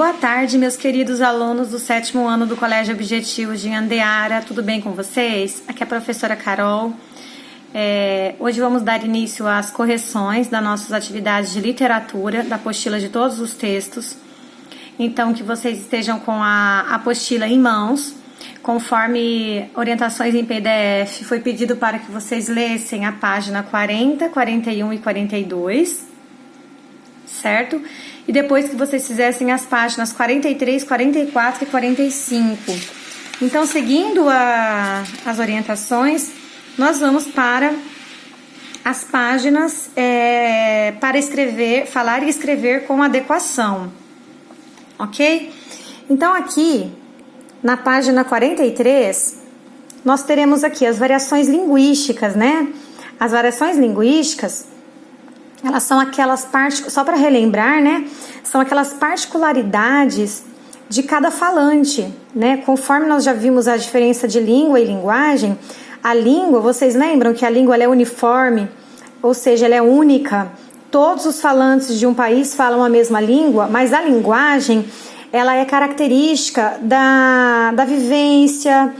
Boa tarde, meus queridos alunos do 7º ano do Colégio Objetivo de Andeara. Tudo bem com vocês? Aqui é a professora Carol. Hoje vamos dar início às correções das nossas atividades de literatura, da apostila de todos os textos. Então, que vocês estejam com a apostila em mãos, conforme orientações em PDF. Foi pedido para que vocês lessem a página 40, 41 e 42, certo? E depois que vocês fizessem as páginas 43, 44 e 45. Então, seguindo as orientações, nós vamos para as páginas para escrever, falar e escrever com adequação, ok? Então, aqui, na página 43, nós teremos aqui as variações linguísticas, né? As variações linguísticas, elas são aquelas só para relembrar, né? São aquelas particularidades de cada falante, né? Conforme nós já vimos a diferença de língua e linguagem, a língua, vocês lembram que a língua ela é uniforme, ou seja, ela é única. Todos os falantes de um país falam a mesma língua, mas a linguagem, ela é característica da vivência,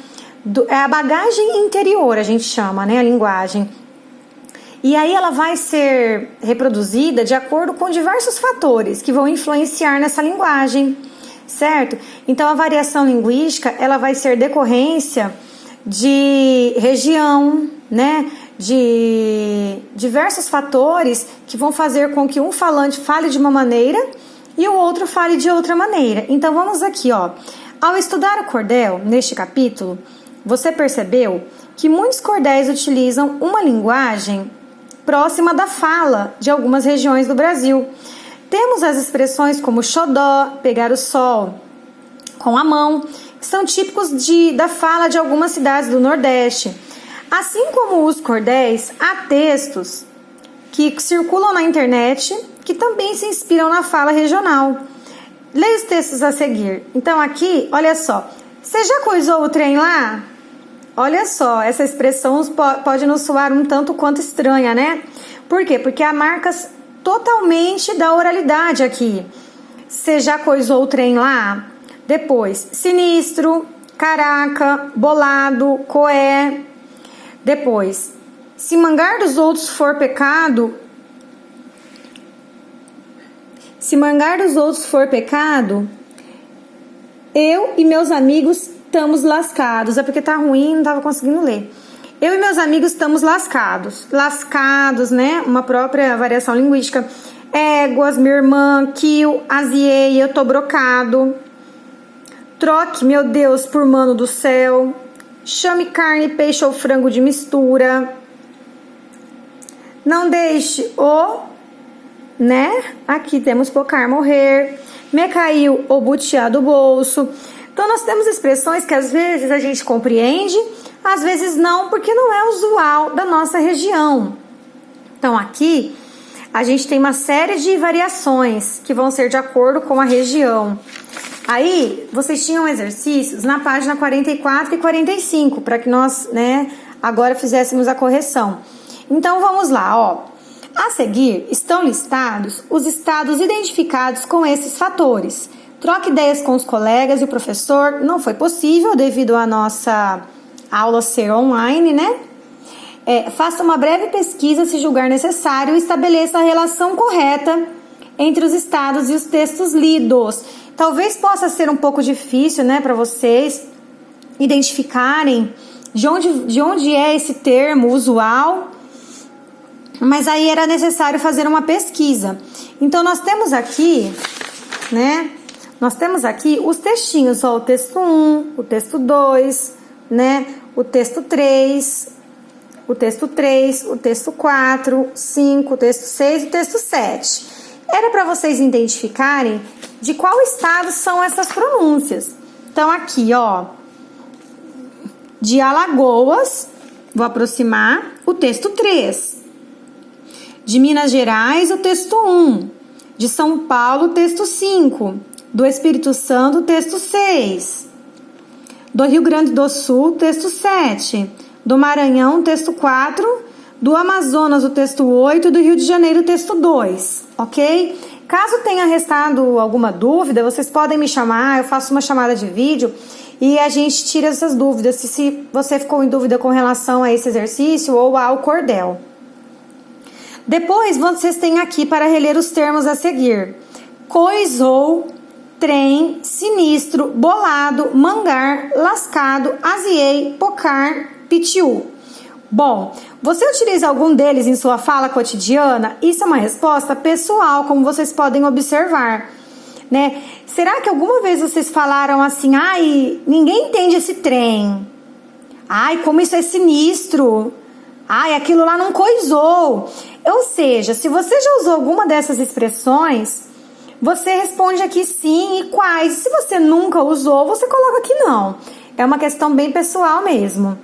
é a bagagem interior, a gente chama, né? A linguagem. E aí ela vai ser reproduzida de acordo com diversos fatores que vão influenciar nessa linguagem, certo? Então a variação linguística, ela vai ser decorrência de região, né? De diversos fatores que vão fazer com que um falante fale de uma maneira e o outro fale de outra maneira. Então vamos aqui, ó. Ao estudar o cordel, neste capítulo, você percebeu que muitos cordéis utilizam uma linguagem próxima da fala de algumas regiões do Brasil. Temos as expressões como xodó, pegar o sol com a mão, que são típicos da fala de algumas cidades do Nordeste. Assim como os cordéis, há textos que circulam na internet que também se inspiram na fala regional. Leia os textos a seguir. Então aqui, olha só, você já coisou o trem lá? Olha só, essa expressão pode nos soar um tanto quanto estranha, né? Por quê? Porque há marcas totalmente da oralidade aqui. Você já coisou o trem lá? Depois, sinistro, caraca, bolado, coé. Depois, se mangar dos outros for pecado, eu e meus amigos estamos lascados. É porque tá ruim, não tava conseguindo ler. Eu e meus amigos estamos lascados. Lascados, né? Uma própria variação linguística. Éguas, minha irmã, quil, aziei, eu tô brocado. Troque, meu Deus, por mano do céu. Chame carne, peixe ou frango de mistura. Não deixe né? Aqui temos pocar, morrer. Me caiu ou butiá do bolso. Então, nós temos expressões que às vezes a gente compreende, às vezes não, porque não é usual da nossa região. Então, aqui, a gente tem uma série de variações que vão ser de acordo com a região. Aí, vocês tinham exercícios na página 44 e 45, para que nós, né, agora fizéssemos a correção. Então, vamos lá, ó. A seguir, estão listados os estados identificados com esses fatores. Troque ideias com os colegas e o professor. Não foi possível devido à nossa aula ser online, né? Faça uma breve pesquisa se julgar necessário e estabeleça a relação correta entre os estados e os textos lidos. Talvez possa ser um pouco difícil, né, para vocês identificarem de onde é esse termo usual, mas aí era necessário fazer uma pesquisa. Então, nós temos aqui, né? Nós temos aqui os textinhos, ó, o texto 1, o texto 2, né? O texto 3, o texto 3, o texto 4, 5, o texto 6 e o texto 7. Era para vocês identificarem de qual estado são essas pronúncias. Então, aqui, ó, de Alagoas, vou aproximar, o texto 3. De Minas Gerais, o texto 1. De São Paulo, o texto 5. Do Espírito Santo, texto 6. Do Rio Grande do Sul, texto 7. Do Maranhão, texto 4. Do Amazonas, o texto 8. Do Rio de Janeiro, o texto 2. Ok? Caso tenha restado alguma dúvida, vocês podem me chamar, eu faço uma chamada de vídeo e a gente tira essas dúvidas, se você ficou em dúvida com relação a esse exercício ou ao cordel. Depois, vocês têm aqui para reler os termos a seguir: coisou, trem, sinistro, bolado, mangar, lascado, aziei, pocar, pitiu. Bom, você utiliza algum deles em sua fala cotidiana? Isso é uma resposta pessoal, como vocês podem observar, né? Será que alguma vez vocês falaram assim: ai, ninguém entende esse trem? Ai, como isso é sinistro? Ai, aquilo lá não coisou. Ou seja, se você já usou alguma dessas expressões, você responde aqui sim e quais. Se você nunca usou, você coloca aqui não. É uma questão bem pessoal mesmo.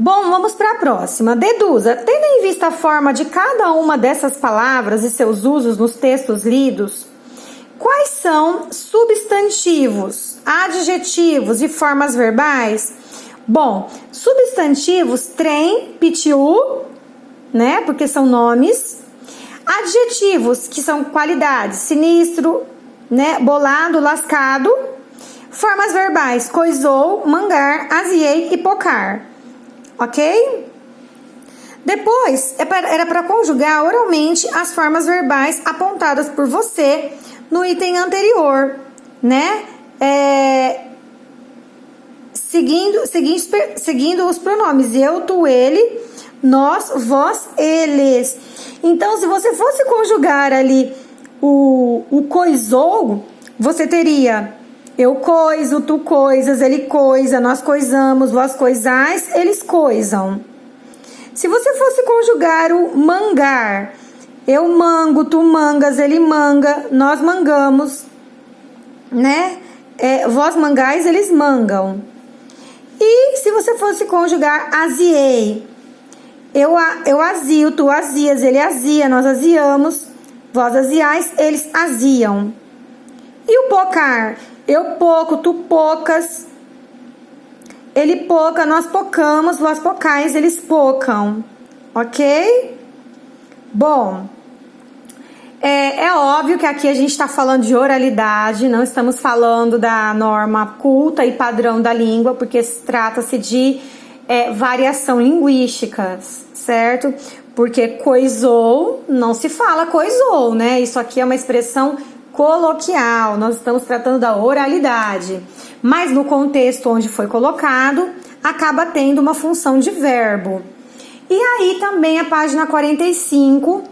Bom, vamos para a próxima. Deduza, tendo em vista a forma de cada uma dessas palavras e seus usos nos textos lidos, quais são substantivos, adjetivos e formas verbais? Bom, substantivos, trem, pitiu, né? Porque são nomes. Adjetivos, que são qualidades, sinistro, né? Bolado, lascado. Formas verbais, coisou, mangar, aziei e pocar. Ok? Depois, era para conjugar oralmente as formas verbais apontadas por você no item anterior, né? Seguindo os pronomes eu, tu, ele, nós, vós, eles. Então, se você fosse conjugar ali o coisou, você teria eu coiso, tu coisas, ele coisa, nós coisamos, vós coisais, eles coisam. Se você fosse conjugar o mangar, eu mango, tu mangas, ele manga, nós mangamos, né? Vós mangais, eles mangam. E se você fosse conjugar aziei, eu azio, tu azias, ele azia, nós aziamos, vós aziais, eles aziam. E o pocar? Eu poco, tu pocas, ele poca, nós pocamos, vós pocais, eles pocam. Ok? Bom, é óbvio que aqui a gente está falando de oralidade, não estamos falando da norma culta e padrão da língua, porque trata-se de variação linguística, certo? Porque coisou, não se fala coisou, né? Isso aqui é uma expressão coloquial, nós estamos tratando da oralidade, mas no contexto onde foi colocado, acaba tendo uma função de verbo. E aí também a página 45,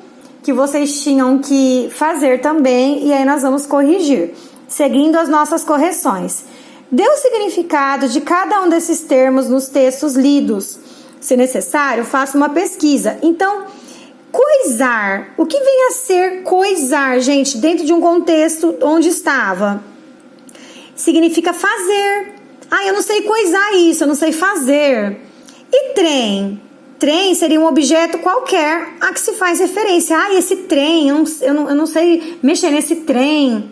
que vocês tinham que fazer também, e aí nós vamos corrigir, seguindo as nossas correções. Dê o significado de cada um desses termos nos textos lidos. Se necessário, faça uma pesquisa. Então, coisar. O que vem a ser coisar, gente, dentro de um contexto onde estava? Significa fazer. Eu não sei coisar isso, eu não sei fazer. E trem? Trem seria um objeto qualquer a que se faz referência. Esse trem, eu não sei mexer nesse trem.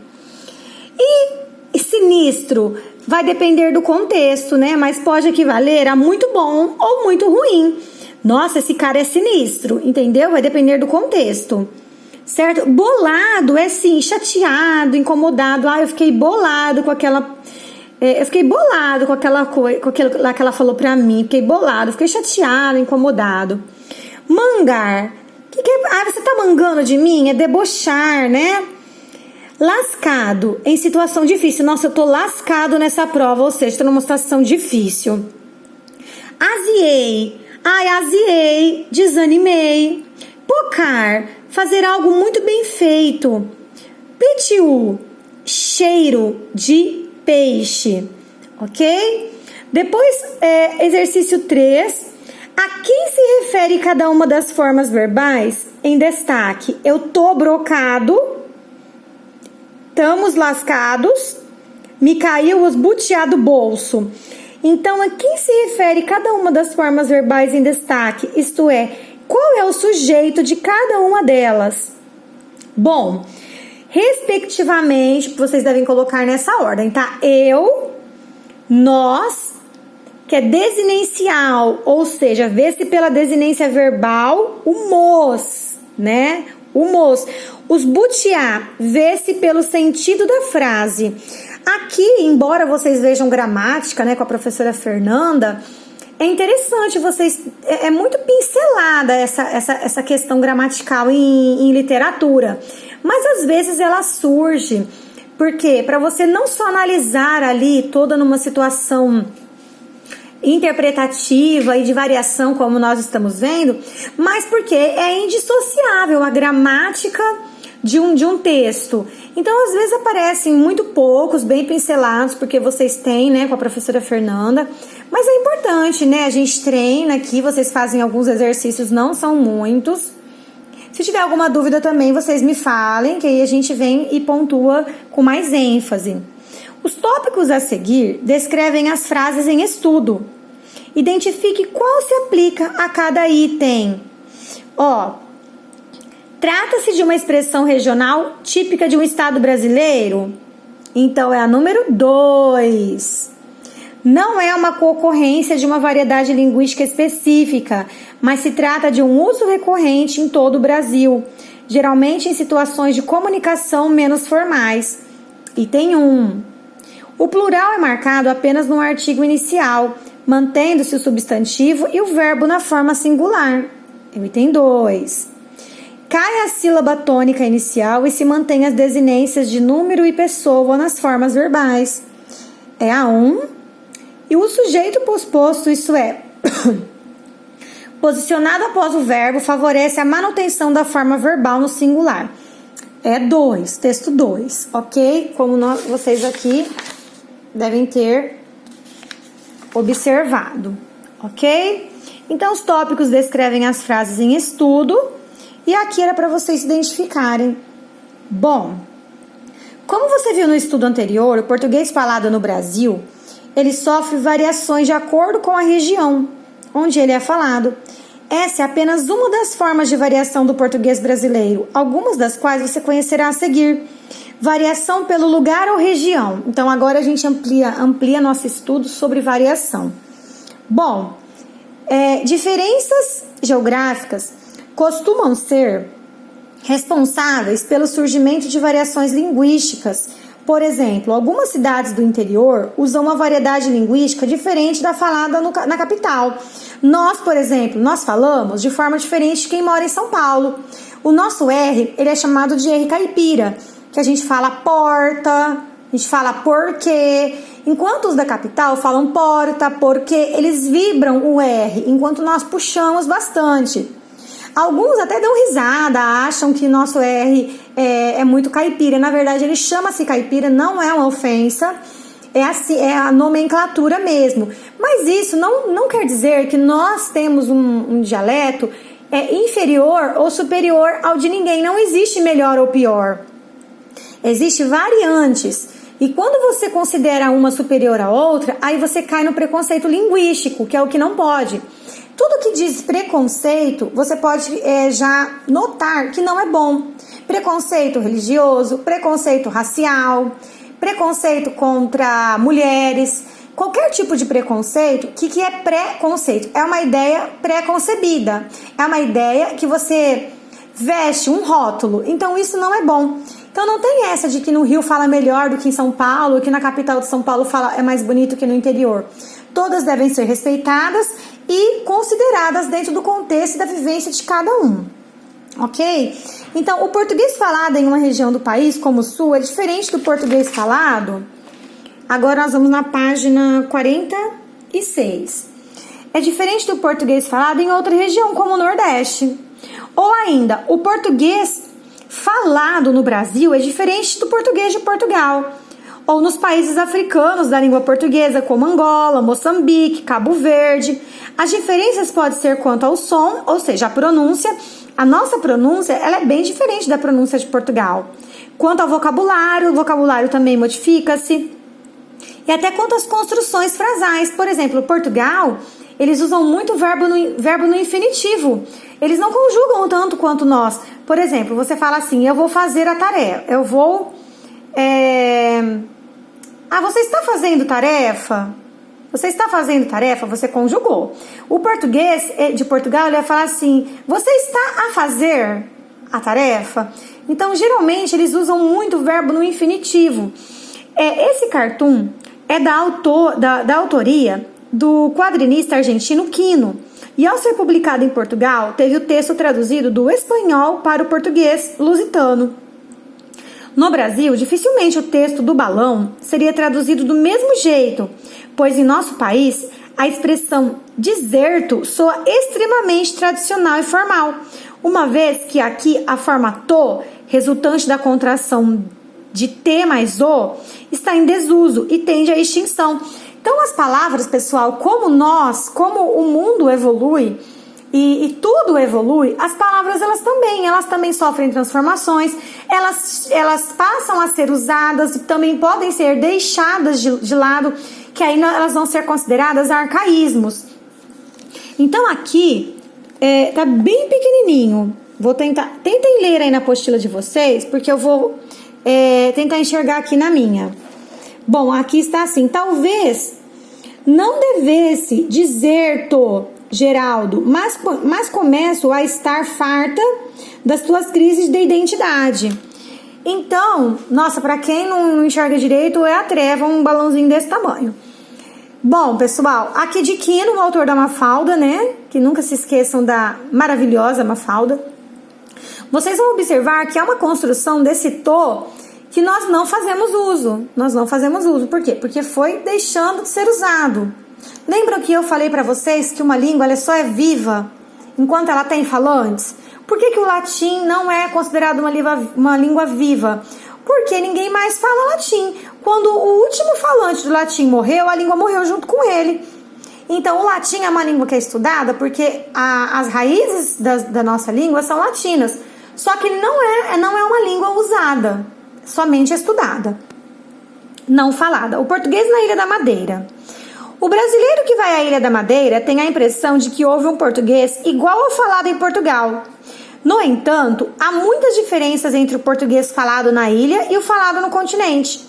E sinistro? Vai depender do contexto, né? Mas pode equivaler a muito bom ou muito ruim. Nossa, esse cara é sinistro, entendeu? Vai depender do contexto, certo? Bolado é sim, chateado, incomodado. Eu fiquei bolado com aquela... eu fiquei bolado com aquela coisa, com aquilo lá que ela falou pra mim. Fiquei bolado, fiquei chateado, incomodado. Mangar. Você tá mangando de mim? É debochar, né? Lascado, em situação difícil. Nossa, eu tô lascado nessa prova, ou seja, tô numa situação difícil. Aziei. Aziei, desanimei. Pocar, fazer algo muito bem feito. Pitiu, cheiro de peixe. Ok? Depois, exercício 3. A quem se refere cada uma das formas verbais? Em destaque, eu tô brocado, estamos lascados, me caiu os butiá do bolso. Então, a quem se refere cada uma das formas verbais em destaque? Isto é, qual é o sujeito de cada uma delas? Bom, respectivamente, vocês devem colocar nessa ordem, tá? Eu, nós, que é desinencial, ou seja, vê-se pela desinência verbal o mos, né? o mos. Os butiá, vê-se pelo sentido da frase. Aqui, embora vocês vejam gramática, né, com a professora Fernanda, é interessante vocês... É muito pincelada essa questão gramatical em literatura. Mas às vezes ela surge. Por quê? Para você não só analisar ali toda numa situação interpretativa e de variação, como nós estamos vendo, mas porque é indissociável a gramática de um texto. Então, às vezes aparecem muito poucos, bem pincelados, porque vocês têm, né, com a professora Fernanda, mas é importante, né, a gente treina aqui, vocês fazem alguns exercícios, não são muitos. Se tiver alguma dúvida também, vocês me falem, que aí a gente vem e pontua com mais ênfase. Os tópicos a seguir descrevem as frases em estudo. Identifique qual se aplica a cada item. Trata-se de uma expressão regional típica de um estado brasileiro? Então, é a número 2. Não é uma concorrência de uma variedade linguística específica, mas se trata de um uso recorrente em todo o Brasil, geralmente em situações de comunicação menos formais. Item 1. O plural é marcado apenas no artigo inicial, mantendo-se o substantivo e o verbo na forma singular. Item 2. Cai a sílaba tônica inicial e se mantém as desinências de número e pessoa nas formas verbais. É a 1. E o sujeito posposto, isso é, posicionado após o verbo, favorece a manutenção da forma verbal no singular. É 2, texto 2, ok? Como vocês aqui devem ter observado, ok? Então, os tópicos descrevem as frases em estudo e aqui era para vocês se identificarem. Bom, como você viu no estudo anterior, o português falado no Brasil, ele sofre variações de acordo com a região onde ele é falado. Essa é apenas uma das formas de variação do português brasileiro, algumas das quais você conhecerá a seguir. Variação pelo lugar ou região. Então, agora a gente amplia nosso estudo sobre variação. Bom, diferenças geográficas costumam ser responsáveis pelo surgimento de variações linguísticas. Por exemplo, algumas cidades do interior usam uma variedade linguística diferente da falada na capital. Nós, por exemplo, nós falamos de forma diferente de quem mora em São Paulo. O nosso R, ele é chamado de R caipira, que a gente fala porta, a gente fala porquê. Enquanto os da capital falam porta, porque eles vibram o R, enquanto nós puxamos bastante. Alguns até dão risada, acham que nosso R é muito caipira. Na verdade, ele chama-se caipira, não é uma ofensa, é a nomenclatura mesmo. Mas isso não quer dizer que nós temos um dialeto inferior ou superior ao de ninguém. Não existe melhor ou pior. Existem variantes. E quando você considera uma superior à outra, aí você cai no preconceito linguístico, que é o que não pode. Tudo que diz preconceito, você pode já notar que não é bom. Preconceito religioso, preconceito racial, preconceito contra mulheres, qualquer tipo de preconceito, o que é preconceito? É uma ideia pré-concebida, é uma ideia que você veste um rótulo, então isso não é bom. Então não tem essa de que no Rio fala melhor do que em São Paulo, que na capital de São Paulo é mais bonito que no interior. Todas devem ser respeitadas e consideradas dentro do contexto da vivência de cada um, ok? Então, o português falado em uma região do país, como o Sul, é diferente do português falado. Agora nós vamos na página 46. É diferente do português falado em outra região, como o Nordeste. Ou ainda, o português falado no Brasil é diferente do português de Portugal. Ou nos países africanos da língua portuguesa, como Angola, Moçambique, Cabo Verde. As diferenças podem ser quanto ao som, ou seja, a pronúncia. A nossa pronúncia ela é bem diferente da pronúncia de Portugal. Quanto ao vocabulário, o vocabulário também modifica-se. E até quanto às construções frasais. Por exemplo, Portugal, eles usam muito verbo no infinitivo. Eles não conjugam tanto quanto nós. Por exemplo, você fala assim, eu vou fazer a tarefa. Eu vou... você está fazendo tarefa? Você está fazendo tarefa? Você conjugou. O português de Portugal, ele vai falar assim, você está a fazer? a tarefa? Então, geralmente, eles usam muito o verbo no infinitivo. Esse cartoon é da autoria do quadrinista argentino Quino. E ao ser publicado em Portugal, teve o texto traduzido do espanhol para o português lusitano. No Brasil, dificilmente o texto do balão seria traduzido do mesmo jeito, pois em nosso país a expressão deserto soa extremamente tradicional e formal, uma vez que aqui a forma to, resultante da contração de T mais O, está em desuso e tende à extinção. Então as palavras, pessoal, como o mundo evolui e tudo evolui, as palavras elas também sofrem transformações, elas passam a ser usadas e também podem ser deixadas de lado, que aí elas vão ser consideradas arcaísmos. Então aqui tá bem pequenininho. Tentem ler aí na apostila de vocês, porque eu vou tentar enxergar aqui na minha. Bom, aqui está assim: talvez não devesse dizer-to, Geraldo, mas começo a estar farta das tuas crises de identidade. Então, nossa, para quem não enxerga direito, é a treva, um balãozinho desse tamanho. Bom, pessoal, aqui de Quino, o autor da Mafalda, né? Que nunca se esqueçam da maravilhosa Mafalda. Vocês vão observar que é uma construção desse to que nós não fazemos uso. Por quê? Porque foi deixando de ser usado. Lembram que eu falei para vocês que uma língua ela só é viva enquanto ela tem falantes? Por que o latim não é considerado uma língua viva? Porque ninguém mais fala latim. Quando o último falante do latim morreu, a língua morreu junto com ele. Então, o latim é uma língua que é estudada porque as raízes da nossa língua são latinas. Só que ele não é uma língua usada, somente estudada, não falada. O português na Ilha da Madeira. O brasileiro que vai à Ilha da Madeira tem a impressão de que houve um português igual ao falado em Portugal. No entanto, há muitas diferenças entre o português falado na ilha e o falado no continente.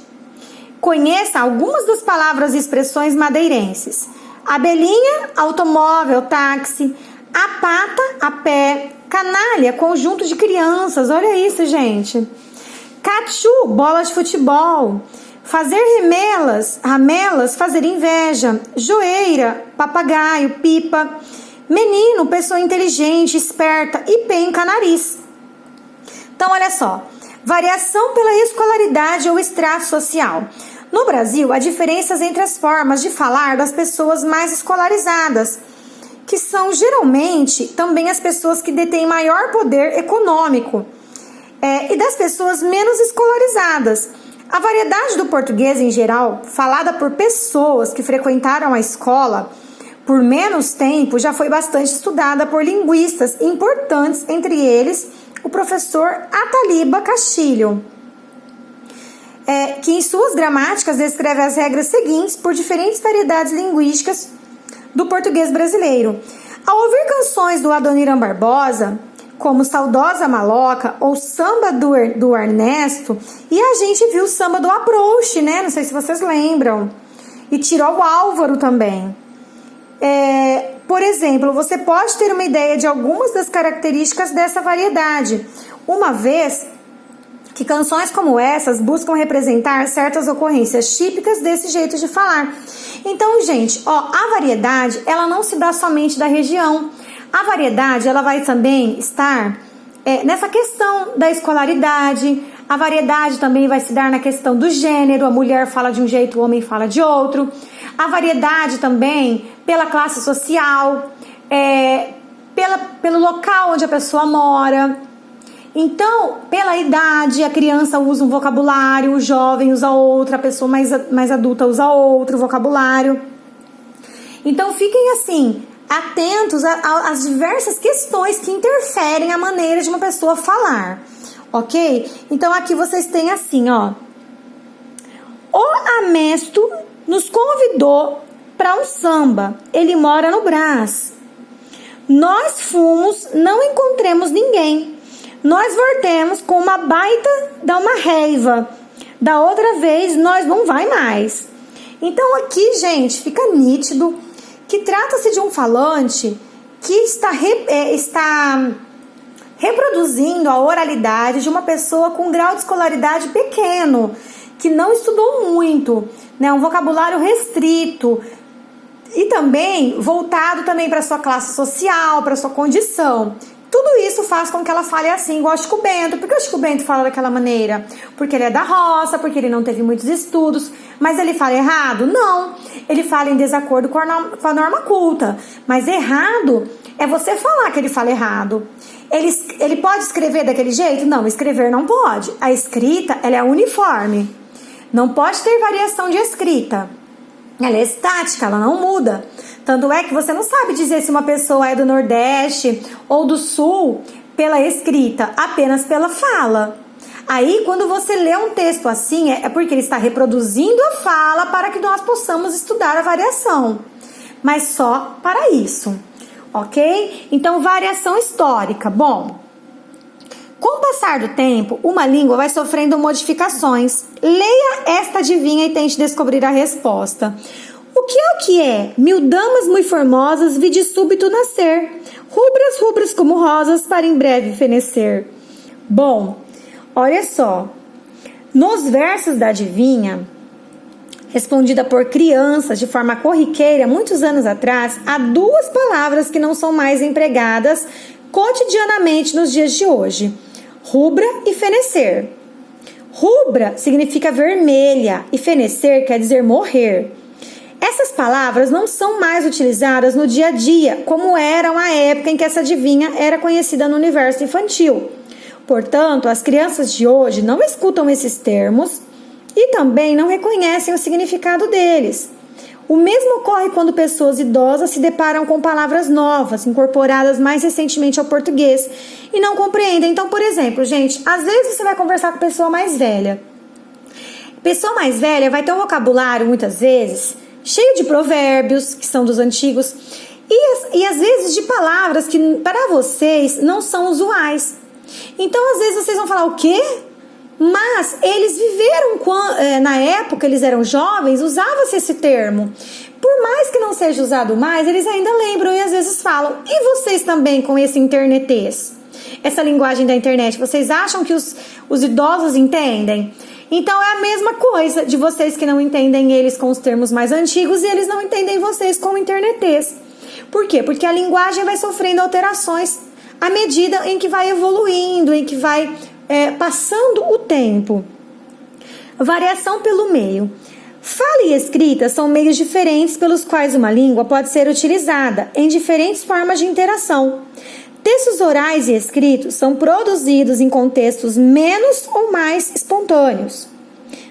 Conheça algumas das palavras e expressões madeirenses: abelhinha, automóvel, táxi; a pata, a pé; canalha, conjunto de crianças, olha isso, gente; cachu, bola de futebol; fazer ramelas, fazer inveja; joeira, papagaio, pipa; menino, pessoa inteligente, esperta; e penca, nariz. Então, olha só, variação pela escolaridade ou extrato social. No Brasil, há diferenças entre as formas de falar das pessoas mais escolarizadas, que são geralmente também as pessoas que detêm maior poder econômico, e das pessoas menos escolarizadas. A variedade do português em geral, falada por pessoas que frequentaram a escola por menos tempo, já foi bastante estudada por linguistas importantes, entre eles o professor Ataliba Castilho, que em suas gramáticas descreve as regras seguintes por diferentes variedades linguísticas do português brasileiro. Ao ouvir canções do Adoniran Barbosa, como Saudosa Maloca ou Samba do Ernesto, e a gente viu o samba do Approach, né? Não sei se vocês lembram. E Tirou o Álvaro também. Por exemplo, você pode ter uma ideia de algumas das características dessa variedade, uma vez que canções como essas buscam representar certas ocorrências típicas desse jeito de falar. Então, gente, a variedade, ela não se dá somente da região. A variedade, ela vai também estar nessa questão da escolaridade. A variedade também vai se dar na questão do gênero. A mulher fala de um jeito, o homem fala de outro. A variedade também pela classe social, pelo local onde a pessoa mora. Então, pela idade, a criança usa um vocabulário, o jovem usa outro, a pessoa mais adulta usa outro vocabulário. Então, fiquem assim, atentos às diversas questões que interferem a maneira de uma pessoa falar, ok? Então, aqui vocês têm assim, ó. O Amesto nos convidou para um samba, ele mora no Brás. Nós fomos, não encontremos ninguém. Nós voltemos com uma baita, dá uma raiva. Da outra vez, nós não vai mais. Então, aqui, gente, fica nítido que trata-se de um falante que está reproduzindo a oralidade de uma pessoa com um grau de escolaridade pequeno, que não estudou muito, né? Um vocabulário restrito e também voltado também para sua classe social, para sua condição. Tudo isso faz com que ela fale assim, igual o Chico Bento. Por que o Chico Bento fala daquela maneira? Porque ele é da roça, porque ele não teve muitos estudos. Mas ele fala errado? Não. Ele fala em desacordo com a norma culta. Mas errado é você falar que ele fala errado. Ele pode escrever daquele jeito? Não, escrever não pode. A escrita, ela é uniforme. Não pode ter variação de escrita. Ela é estática, ela não muda. Tanto é que você não sabe dizer se uma pessoa é do Nordeste ou do Sul pela escrita, apenas pela fala. Aí, quando você lê um texto assim, é porque ele está reproduzindo a fala para que nós possamos estudar a variação. Mas só para isso, ok? Então, variação histórica. Bom, com o passar do tempo, uma língua vai sofrendo modificações. Leia esta adivinha e tente descobrir a resposta. O que é? Mil damas muito formosas vi de súbito nascer, rubras, rubras como rosas, para em breve fenecer. Bom, olha só, nos versos da adivinha, respondida por crianças de forma corriqueira, muitos anos atrás, há duas palavras que não são mais empregadas cotidianamente nos dias de hoje: rubra e fenecer. Rubra significa vermelha e fenecer quer dizer morrer. Essas palavras não são mais utilizadas no dia a dia, como eram à época em que essa adivinha era conhecida no universo infantil. Portanto, as crianças de hoje não escutam esses termos e também não reconhecem o significado deles. O mesmo ocorre quando pessoas idosas se deparam com palavras novas, incorporadas mais recentemente ao português, e não compreendem. Então, por exemplo, gente, às vezes você vai conversar com pessoa mais velha. Pessoa mais velha vai ter um vocabulário, muitas vezes, cheio de provérbios, que são dos antigos, e às vezes de palavras que para vocês não são usuais. Então, às vezes vocês vão falar o quê? Mas eles viveram, na época eles eram jovens, usava-se esse termo. Por mais que não seja usado mais, eles ainda lembram e às vezes falam. E vocês também com esse internetês? Essa linguagem da internet, vocês acham que os idosos entendem? Então é a mesma coisa de vocês que não entendem eles com os termos mais antigos e eles não entendem vocês com o internetês. Por quê? Porque a linguagem vai sofrendo alterações à medida em que vai evoluindo, em que vai passando o tempo. Variação pelo meio. Fala e escrita são meios diferentes pelos quais uma língua pode ser utilizada em diferentes formas de interação. Textos orais e escritos são produzidos em contextos menos ou mais espontâneos,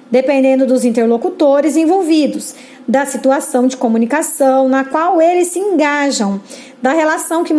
dependendo dos interlocutores envolvidos, da situação de comunicação na qual eles se engajam, da relação que